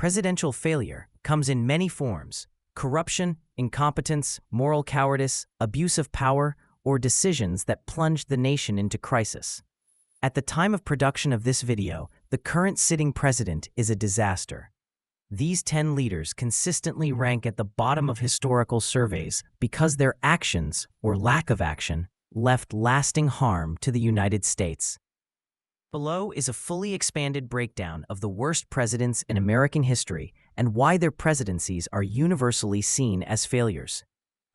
Presidential failure comes in many forms: corruption, incompetence, moral cowardice, abuse of power, or decisions that plunged the nation into crisis. At the time of production of this video, the current sitting president is a disaster. These 10 leaders consistently rank at the bottom of historical surveys because their actions, or lack of action, left lasting harm to the United States. Below is a fully expanded breakdown of the worst presidents in American history and why their presidencies are universally seen as failures.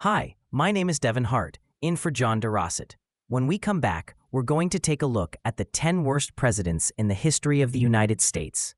Hi, my name is Devin Hart, in for John DeRosset. When we come back, we're going to take a look at the 10 worst presidents in the history of the United States.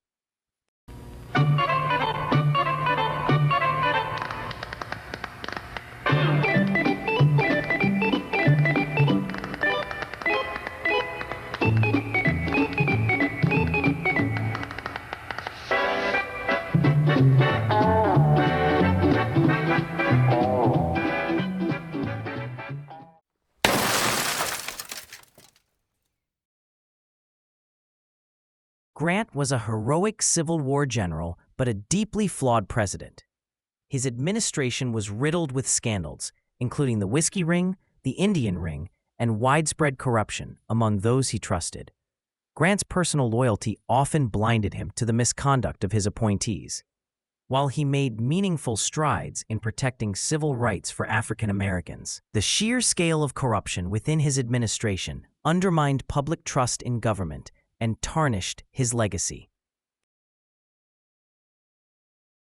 Grant was a heroic Civil War general, but a deeply flawed president. His administration was riddled with scandals, including the whiskey ring, the Indian ring, and widespread corruption among those he trusted. Grant's personal loyalty often blinded him to the misconduct of his appointees. While he made meaningful strides in protecting civil rights for African Americans, the sheer scale of corruption within his administration undermined public trust in government and tarnished his legacy.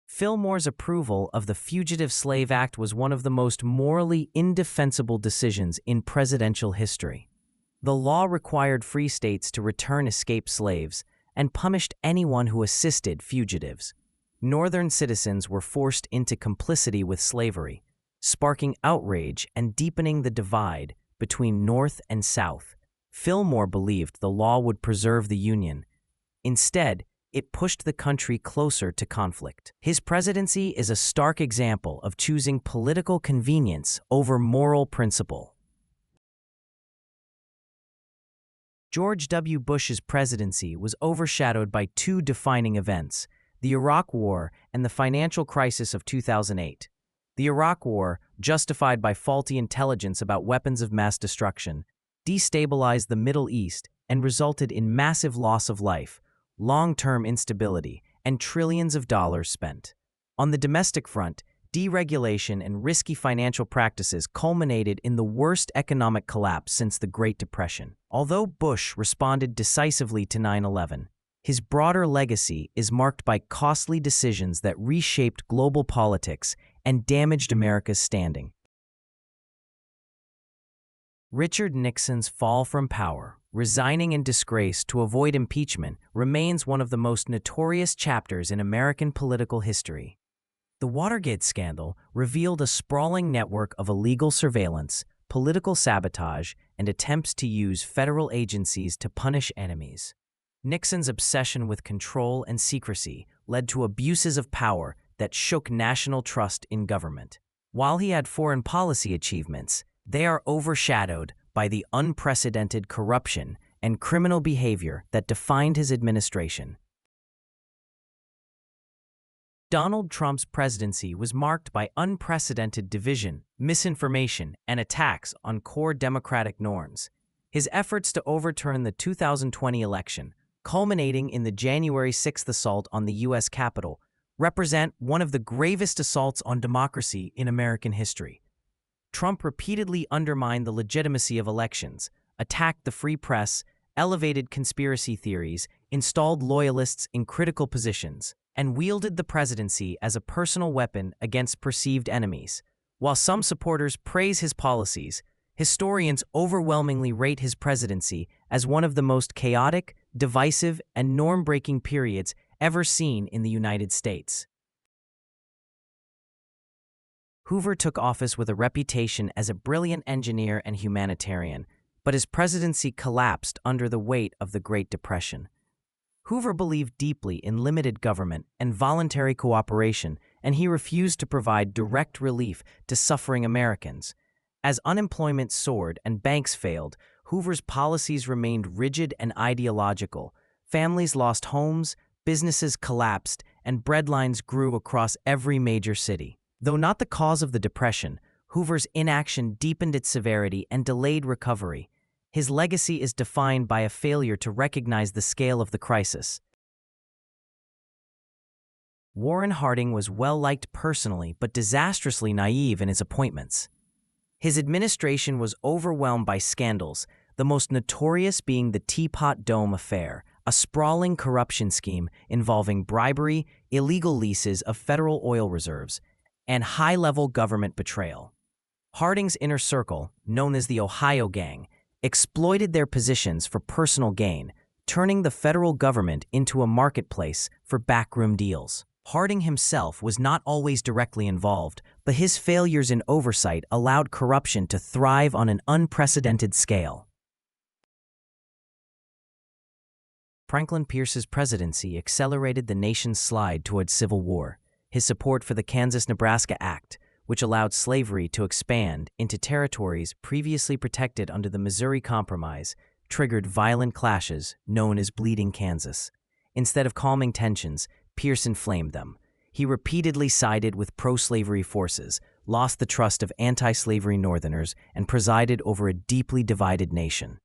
Fillmore's approval of the Fugitive Slave Act was one of the most morally indefensible decisions in presidential history. The law required free states to return escaped slaves and punished anyone who assisted fugitives. Northern citizens were forced into complicity with slavery, sparking outrage and deepening the divide between North and South. Fillmore believed the law would preserve the Union. Instead, it pushed the country closer to conflict. His presidency is a stark example of choosing political convenience over moral principle. George W. Bush's presidency was overshadowed by two defining events: the Iraq War and the financial crisis of 2008. The Iraq War, justified by faulty intelligence about weapons of mass destruction, destabilized the Middle East and resulted in massive loss of life, long-term instability, and trillions of dollars spent. On the domestic front, deregulation and risky financial practices culminated in the worst economic collapse since the Great Depression. Although Bush responded decisively to 9/11, his broader legacy is marked by costly decisions that reshaped global politics and damaged America's standing. Richard Nixon's fall from power, resigning in disgrace to avoid impeachment, remains one of the most notorious chapters in American political history. The Watergate scandal revealed a sprawling network of illegal surveillance, political sabotage, and attempts to use federal agencies to punish enemies. Nixon's obsession with control and secrecy led to abuses of power that shook national trust in government. While he had foreign policy achievements, they are overshadowed by the unprecedented corruption and criminal behavior that defined his administration. Donald Trump's presidency was marked by unprecedented division, misinformation, and attacks on core democratic norms. His efforts to overturn the 2020 election, culminating in the January 6th assault on the U.S. Capitol, represent one of the gravest assaults on democracy in American history. Trump repeatedly undermined the legitimacy of elections, attacked the free press, elevated conspiracy theories, installed loyalists in critical positions, and wielded the presidency as a personal weapon against perceived enemies. While some supporters praise his policies, historians overwhelmingly rate his presidency as one of the most chaotic, divisive, and norm-breaking periods ever seen in the United States. Hoover took office with a reputation as a brilliant engineer and humanitarian, but his presidency collapsed under the weight of the Great Depression. Hoover believed deeply in limited government and voluntary cooperation, and he refused to provide direct relief to suffering Americans. As unemployment soared and banks failed, Hoover's policies remained rigid and ideological. Families lost homes, businesses collapsed, and breadlines grew across every major city. Though not the cause of the Depression, Hoover's inaction deepened its severity and delayed recovery. His legacy is defined by a failure to recognize the scale of the crisis. Warren Harding was well-liked personally but disastrously naive in his appointments. His administration was overwhelmed by scandals, the most notorious being the Teapot Dome affair, a sprawling corruption scheme involving bribery, illegal leases of federal oil reserves, and high-level government betrayal. Harding's inner circle, known as the Ohio Gang, exploited their positions for personal gain, turning the federal government into a marketplace for backroom deals. Harding himself was not always directly involved, but his failures in oversight allowed corruption to thrive on an unprecedented scale. Franklin Pierce's presidency accelerated the nation's slide towards civil war. His support for the Kansas-Nebraska Act, which allowed slavery to expand into territories previously protected under the Missouri Compromise, triggered violent clashes known as Bleeding Kansas. Instead of calming tensions, Pierce inflamed them. He repeatedly sided with pro-slavery forces, lost the trust of anti-slavery Northerners, and presided over a deeply divided nation.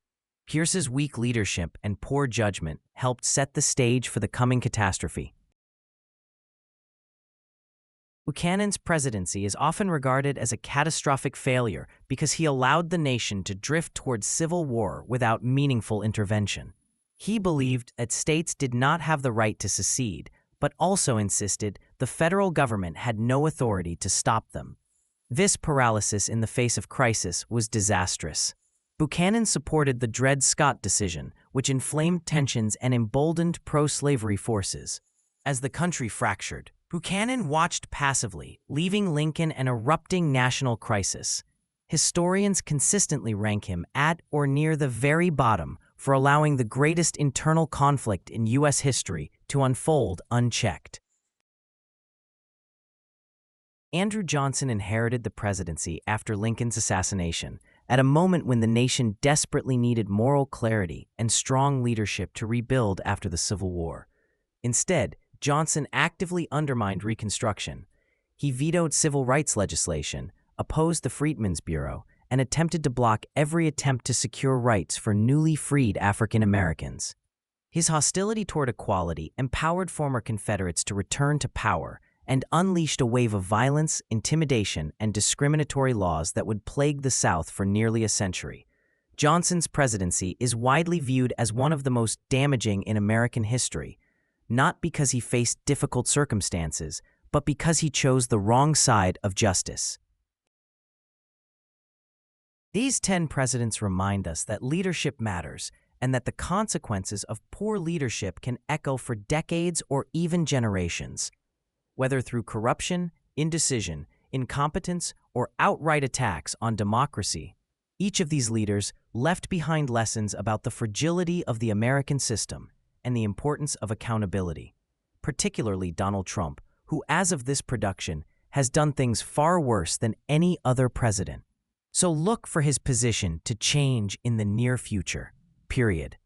Pierce's weak leadership and poor judgment helped set the stage for the coming catastrophe. Buchanan's presidency is often regarded as a catastrophic failure because he allowed the nation to drift towards civil war without meaningful intervention. He believed that states did not have the right to secede, but also insisted the federal government had no authority to stop them. This paralysis in the face of crisis was disastrous. Buchanan supported the Dred Scott decision, which inflamed tensions and emboldened pro-slavery forces. As the country fractured, Buchanan watched passively, leaving Lincoln an erupting national crisis. Historians consistently rank him at or near the very bottom for allowing the greatest internal conflict in U.S. history to unfold unchecked. Andrew Johnson inherited the presidency after Lincoln's assassination, at a moment when the nation desperately needed moral clarity and strong leadership to rebuild after the Civil War. Instead, Johnson actively undermined Reconstruction. He vetoed civil rights legislation, opposed the Freedmen's Bureau, and attempted to block every attempt to secure rights for newly freed African Americans. His hostility toward equality empowered former Confederates to return to power and unleashed a wave of violence, intimidation, and discriminatory laws that would plague the South for nearly a century. Johnson's presidency is widely viewed as one of the most damaging in American history, not because he faced difficult circumstances, but because he chose the wrong side of justice. These 10 presidents remind us that leadership matters and that the consequences of poor leadership can echo for decades or even generations. Whether through corruption, indecision, incompetence, or outright attacks on democracy, each of these leaders left behind lessons about the fragility of the American system and the importance of accountability, particularly Donald Trump, who, as of this production, has done things far worse than any other president. So look for his position to change in the near future, period.